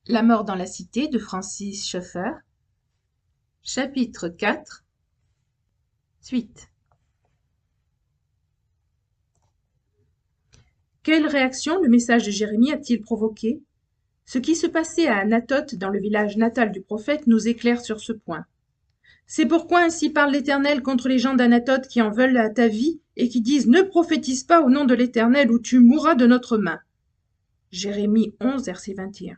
La mort dans la cité de Francis Schaeffer, chapitre 4, suite. Quelle réaction le message de Jérémie a-t-il provoqué? Ce qui se passait à Anathoth, dans le village natal du prophète, nous éclaire sur ce point. C'est pourquoi ainsi parle l'Éternel contre les gens d'Anathoth qui en veulent à ta vie et qui disent « Ne prophétise pas au nom de l'Éternel ou tu mourras de notre main ». Jérémie 11, verset 21.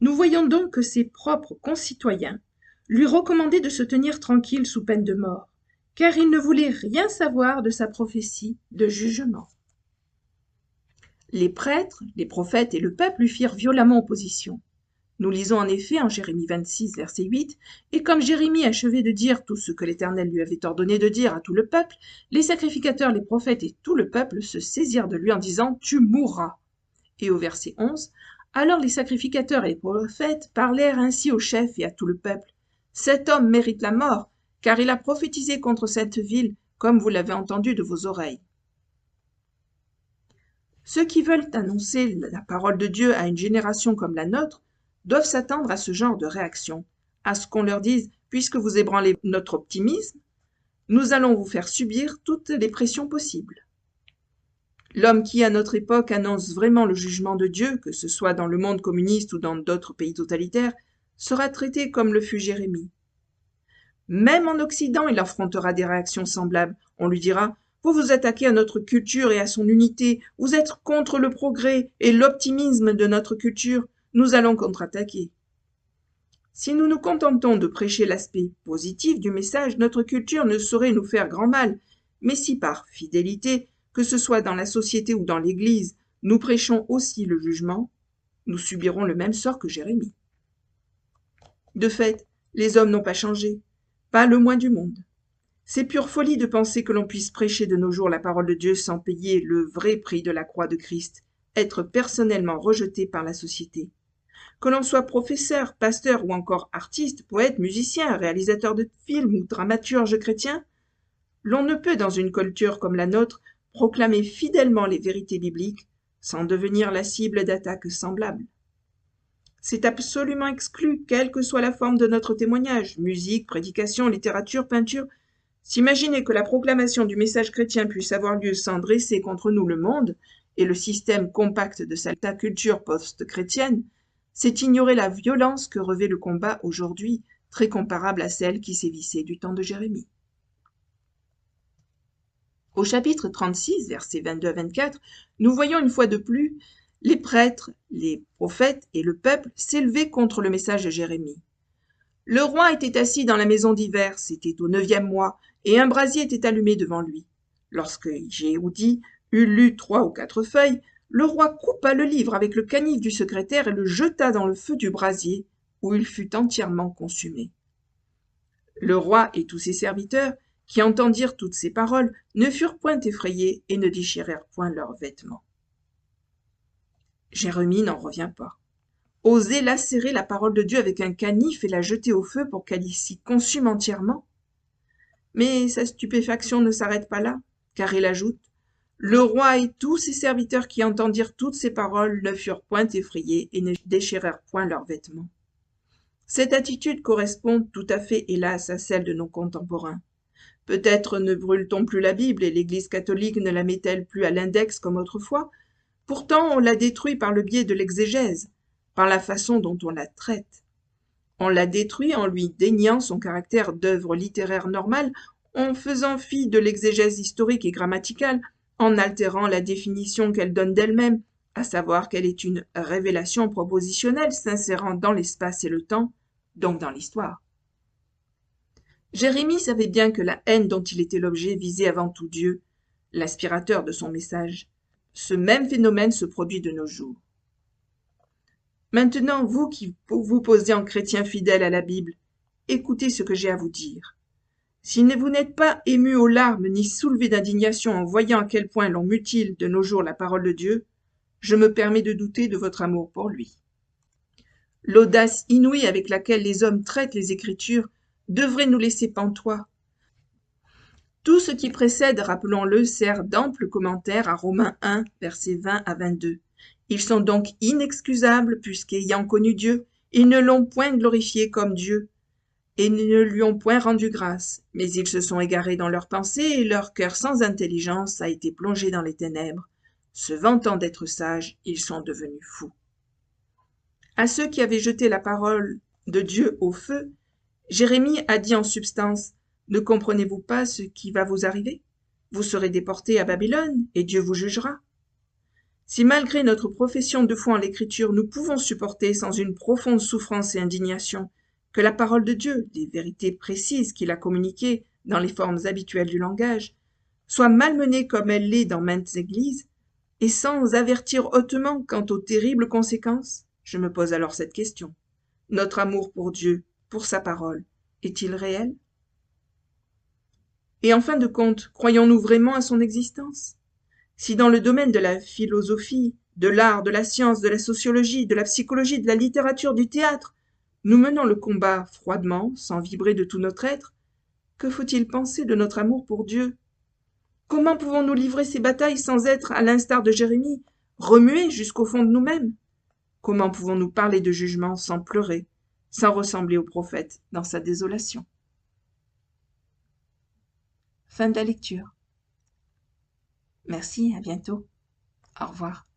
Nous voyons donc que ses propres concitoyens lui recommandaient de se tenir tranquille sous peine de mort, car ils ne voulaient rien savoir de sa prophétie de jugement. Les prêtres, les prophètes et le peuple lui firent violemment opposition. Nous lisons en effet en Jérémie 26, verset 8, « Et comme Jérémie achevait de dire tout ce que l'Éternel lui avait ordonné de dire à tout le peuple, les sacrificateurs, les prophètes et tout le peuple se saisirent de lui en disant « Tu mourras ». Et au verset 11, « Alors les sacrificateurs et les prophètes parlèrent ainsi au chef et à tout le peuple. Cet homme mérite la mort, car il a prophétisé contre cette ville, comme vous l'avez entendu de vos oreilles. » Ceux qui veulent annoncer la parole de Dieu à une génération comme la nôtre doivent s'attendre à ce genre de réaction, à ce qu'on leur dise « Puisque vous ébranlez notre optimisme, nous allons vous faire subir toutes les pressions possibles. » L'homme qui, à notre époque, annonce vraiment le jugement de Dieu, que ce soit dans le monde communiste ou dans d'autres pays totalitaires, sera traité comme le fut Jérémie. Même en Occident, il affrontera des réactions semblables. On lui dira « Vous vous attaquez à notre culture et à son unité, vous êtes contre le progrès et l'optimisme de notre culture, nous allons contre-attaquer. » Si nous nous contentons de prêcher l'aspect positif du message, notre culture ne saurait nous faire grand mal, mais si par fidélité, que ce soit dans la société ou dans l'Église, nous prêchons aussi le jugement, nous subirons le même sort que Jérémie. De fait, les hommes n'ont pas changé, pas le moins du monde. C'est pure folie de penser que l'on puisse prêcher de nos jours la parole de Dieu sans payer le vrai prix de la croix de Christ, être personnellement rejeté par la société. Que l'on soit professeur, pasteur ou encore artiste, poète, musicien, réalisateur de films ou dramaturge chrétien, l'on ne peut, dans une culture comme la nôtre, proclamer fidèlement les vérités bibliques sans devenir la cible d'attaques semblables. C'est absolument exclu, quelle que soit la forme de notre témoignage, musique, prédication, littérature, peinture. S'imaginer que la proclamation du message chrétien puisse avoir lieu sans dresser contre nous le monde et le système compact de sa culture post-chrétienne, c'est ignorer la violence que revêt le combat aujourd'hui, très comparable à celle qui sévissait du temps de Jérémie. Au chapitre 36, versets 22 à 24, nous voyons une fois de plus les prêtres, les prophètes et le peuple s'élever contre le message de Jérémie. Le roi était assis dans la maison d'hiver, c'était au 9e mois, et un brasier était allumé devant lui. Lorsque Jéhoudi eut lu 3 ou 4 feuilles, le roi coupa le livre avec le canif du secrétaire et le jeta dans le feu du brasier, où il fut entièrement consumé. Le roi et tous ses serviteurs, qui entendirent toutes ces paroles, ne furent point effrayés et ne déchirèrent point leurs vêtements. Jérémie n'en revient pas. Oser lacérer la parole de Dieu avec un canif et la jeter au feu pour qu'elle s'y consume entièrement? Mais sa stupéfaction ne s'arrête pas là, car il ajoute « Le roi et tous ses serviteurs qui entendirent toutes ces paroles ne furent point effrayés et ne déchirèrent point leurs vêtements. » Cette attitude correspond tout à fait, hélas, à celle de nos contemporains. Peut-être ne brûle-t-on plus la Bible et l'Église catholique ne la met-elle plus à l'index comme autrefois. Pourtant, on la détruit par le biais de l'exégèse, par la façon dont on la traite. On la détruit en lui déniant son caractère d'œuvre littéraire normale, en faisant fi de l'exégèse historique et grammaticale, en altérant la définition qu'elle donne d'elle-même, à savoir qu'elle est une révélation propositionnelle s'insérant dans l'espace et le temps, donc dans l'histoire. Jérémie savait bien que la haine dont il était l'objet visait avant tout Dieu, l'aspirateur de son message. Ce même phénomène se produit de nos jours. Maintenant, vous qui vous posez en chrétien fidèle à la Bible, écoutez ce que j'ai à vous dire. Si vous n'êtes pas ému aux larmes ni soulevé d'indignation en voyant à quel point l'on mutile de nos jours la parole de Dieu, je me permets de douter de votre amour pour lui. L'audace inouïe avec laquelle les hommes traitent les Écritures devrait nous laisser pantois. Tout ce qui précède, rappelons-le, sert d'ample commentaire à Romains 1, versets 20 à 22. Ils sont donc inexcusables, puisqu'ayant connu Dieu, ils ne l'ont point glorifié comme Dieu, et ne lui ont point rendu grâce, mais ils se sont égarés dans leurs pensées, et leur cœur sans intelligence a été plongé dans les ténèbres. Se vantant d'être sages, ils sont devenus fous. À ceux qui avaient jeté la parole de Dieu au feu, Jérémie a dit en substance, « Ne comprenez-vous pas ce qui va vous arriver? Vous serez déportés à Babylone, et Dieu vous jugera. » Si malgré notre profession de foi en l'Écriture, nous pouvons supporter sans une profonde souffrance et indignation que la parole de Dieu, des vérités précises qu'il a communiquées dans les formes habituelles du langage, soit malmenée comme elle l'est dans maintes églises, et sans avertir hautement quant aux terribles conséquences, je me pose alors cette question. Notre amour pour Dieu, pour sa parole, est-il réel? Et en fin de compte, croyons-nous vraiment à son existence? Si dans le domaine de la philosophie, de l'art, de la science, de la sociologie, de la psychologie, de la littérature, du théâtre, nous menons le combat froidement, sans vibrer de tout notre être, que faut-il penser de notre amour pour Dieu? Comment pouvons-nous livrer ces batailles sans être, à l'instar de Jérémie, remués jusqu'au fond de nous-mêmes? Comment pouvons-nous parler de jugement sans pleurer, sans ressembler au prophète dans sa désolation? Fin de la lecture. Merci, à bientôt. Au revoir.